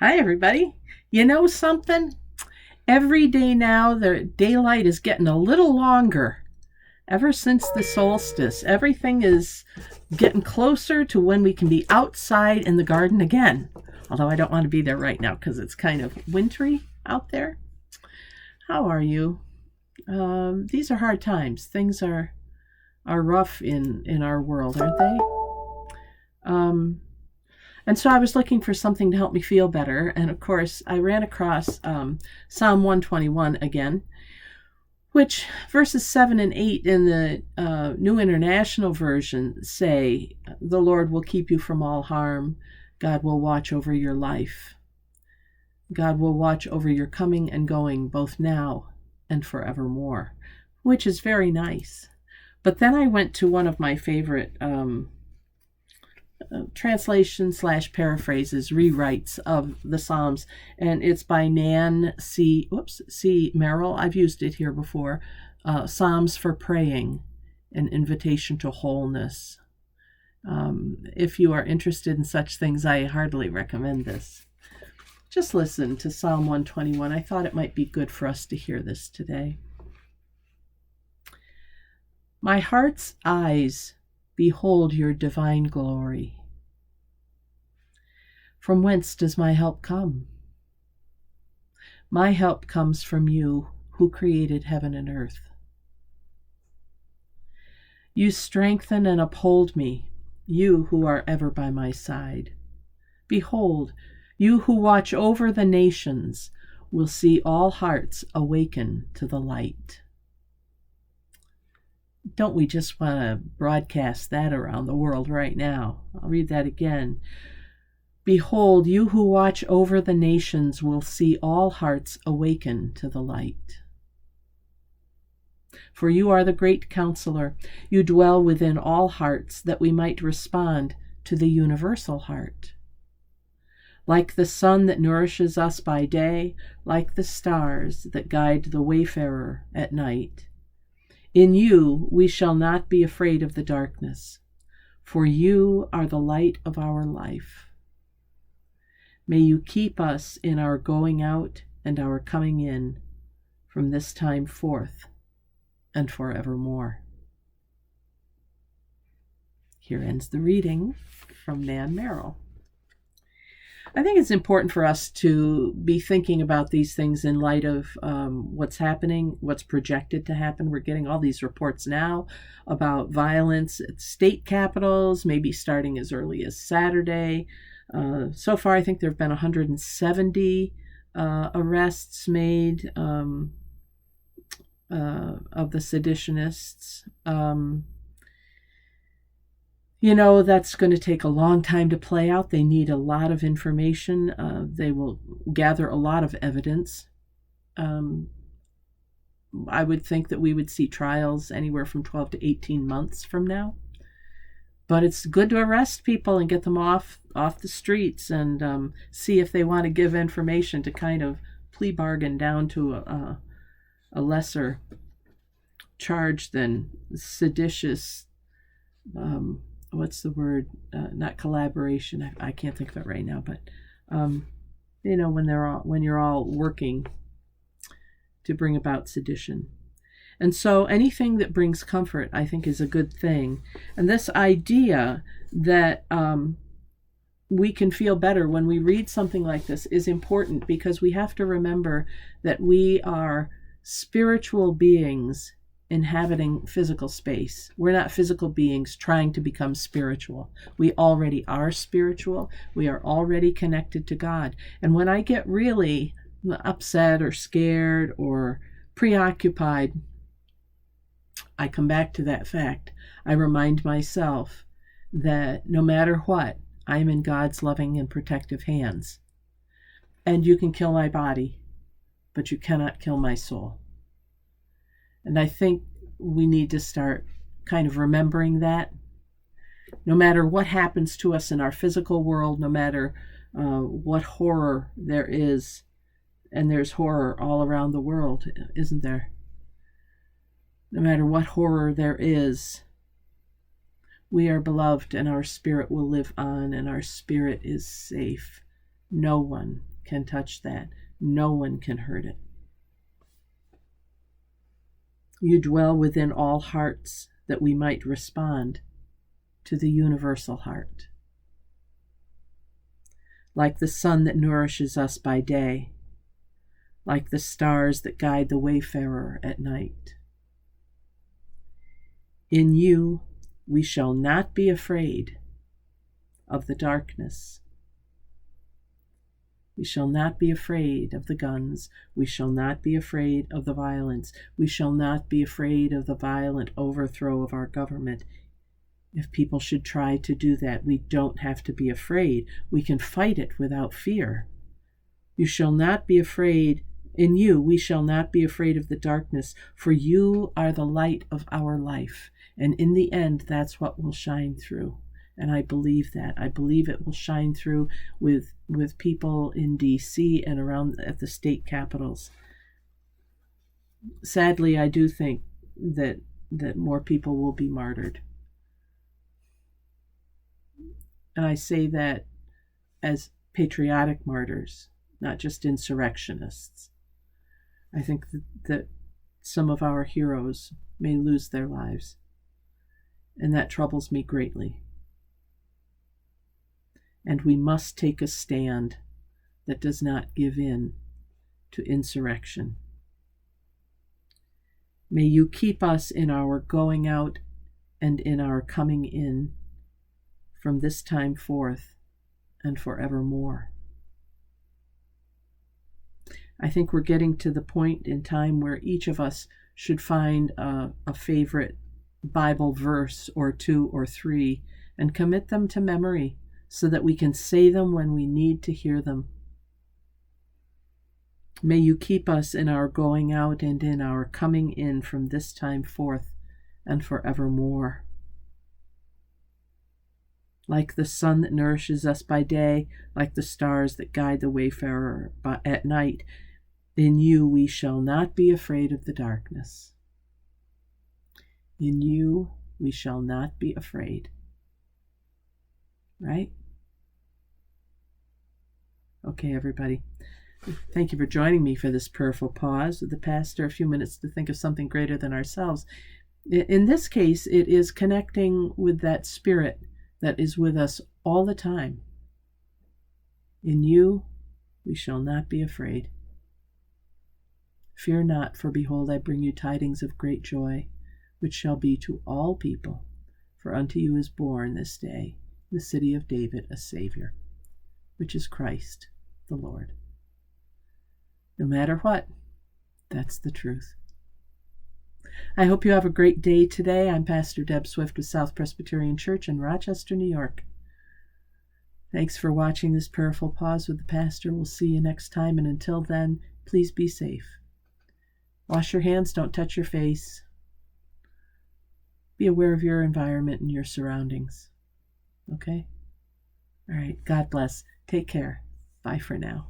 Hi, everybody. You know something? Every day now, the daylight is getting a little longer. Ever since the solstice, everything is getting closer to when we can be outside in the garden again. Although I don't want to be there right now because it's kind of wintry out there. How are you? These are hard times. Things are rough in our world, aren't they? Um, And so I was looking for something to help me feel better. And of course, I ran across Psalm 121 again, which verses 7 and 8 in the New International Version say, "The Lord will keep you from all harm. God will watch over your life. God will watch over your coming and going, both now and forevermore," which is very nice. But then I went to one of my favorite translation slash paraphrases, rewrites of the Psalms, and it's by Nan C. Merrill. I've used it here before. Psalms for Praying, an Invitation to Wholeness. If you are interested in such things, I heartily recommend this. Just listen to Psalm 121. I thought it might be good for us to hear this today. My heart's eyes behold your divine glory. From whence does my help come? My help comes from you, who created heaven and earth. You strengthen and uphold me, you who are ever by my side. Behold, you who watch over the nations will see all hearts awaken to the light. Don't we just want to broadcast that around the world right now? I'll read that again. Behold, you who watch over the nations will see all hearts awaken to the light. For you are the great counselor. You dwell within all hearts, that we might respond to the universal heart. Like the sun that nourishes us by day, like the stars that guide the wayfarer at night, in you we shall not be afraid of the darkness, for you are the light of our life. May you keep us in our going out and our coming in from this time forth and forevermore. Here ends the reading from Nan Merrill. I think it's important for us to be thinking about these things in light of what's happening, what's projected to happen. We're getting all these reports now about violence at state capitals, maybe starting as early as Saturday. So far, I think there have been 170 arrests made of the seditionists. That's going to take a long time to play out. They need a lot of information. They will gather a lot of evidence. I would think that we would see trials anywhere from 12 to 18 months from now. But it's good to arrest people and get them off the streets and see if they want to give information to kind of plea bargain down to a lesser charge than seditious, what's the word? Not collaboration. I can't think of it right now, but when you're all working to bring about sedition. And so anything that brings comfort, I think, is a good thing. And this idea that we can feel better when we read something like this is important, because we have to remember that we are spiritual beings inhabiting physical space. We're not physical beings trying to become spiritual. We already are spiritual. We are already connected to God. And when I get really upset or scared or preoccupied, I come back to that fact. I remind myself that no matter what, I am in God's loving and protective hands. And you can kill my body, but you cannot kill my soul. And I think we need to start kind of remembering that. No matter what happens to us in our physical world, no matter what horror there is, and there's horror all around the world, isn't there? No matter what horror there is, we are beloved and our spirit will live on, and our spirit is safe No one can touch that. No one can hurt it. You dwell within all hearts that we might respond to the universal heart. Like the sun that nourishes us by day, like the stars that guide the wayfarer at night. In you we shall not be afraid of the darkness. We shall not be afraid of the guns. We shall not be afraid of the violence. We shall not be afraid of the violent overthrow of our government. If people should try to do that, we don't have to be afraid. We can fight it without fear. You shall not be afraid. In you, we shall not be afraid of the darkness, for you are the light of our life. And in the end, that's what will shine through. And I believe that. I believe it will shine through with people in D.C. and around at the state capitals. Sadly, I do think that more people will be martyred. And I say that as patriotic martyrs, not just insurrectionists. I think that some of our heroes may lose their lives, and that troubles me greatly. And we must take a stand that does not give in to insurrection. May you keep us in our going out and in our coming in from this time forth and forevermore. I think we're getting to the point in time where each of us should find a favorite Bible verse or 2 or 3 and commit them to memory so that we can say them when we need to hear them. May you keep us in our going out and in our coming in from this time forth and forevermore. Like the sun that nourishes us by day, like the stars that guide the wayfarer at night, in you we shall not be afraid of the darkness. In you we shall not be afraid. Right? Okay, everybody. Thank you for joining me for this prayerful pause with the pastor, a few minutes to think of something greater than ourselves. In this case, it is connecting with that spirit that is with us all the time. In you we shall not be afraid. Fear not, for behold, I bring you tidings of great joy, which shall be to all people. For unto you is born this day in the city of David a Savior, which is Christ the Lord. No matter what, that's the truth. I hope you have a great day today. I'm Pastor Deb Swift with South Presbyterian Church in Rochester, New York. Thanks for watching this prayerful pause with the pastor. We'll see you next time, and until then, please be safe. Wash your hands, don't touch your face. Be aware of your environment and your surroundings. Okay? All right, God bless. Take care. Bye for now.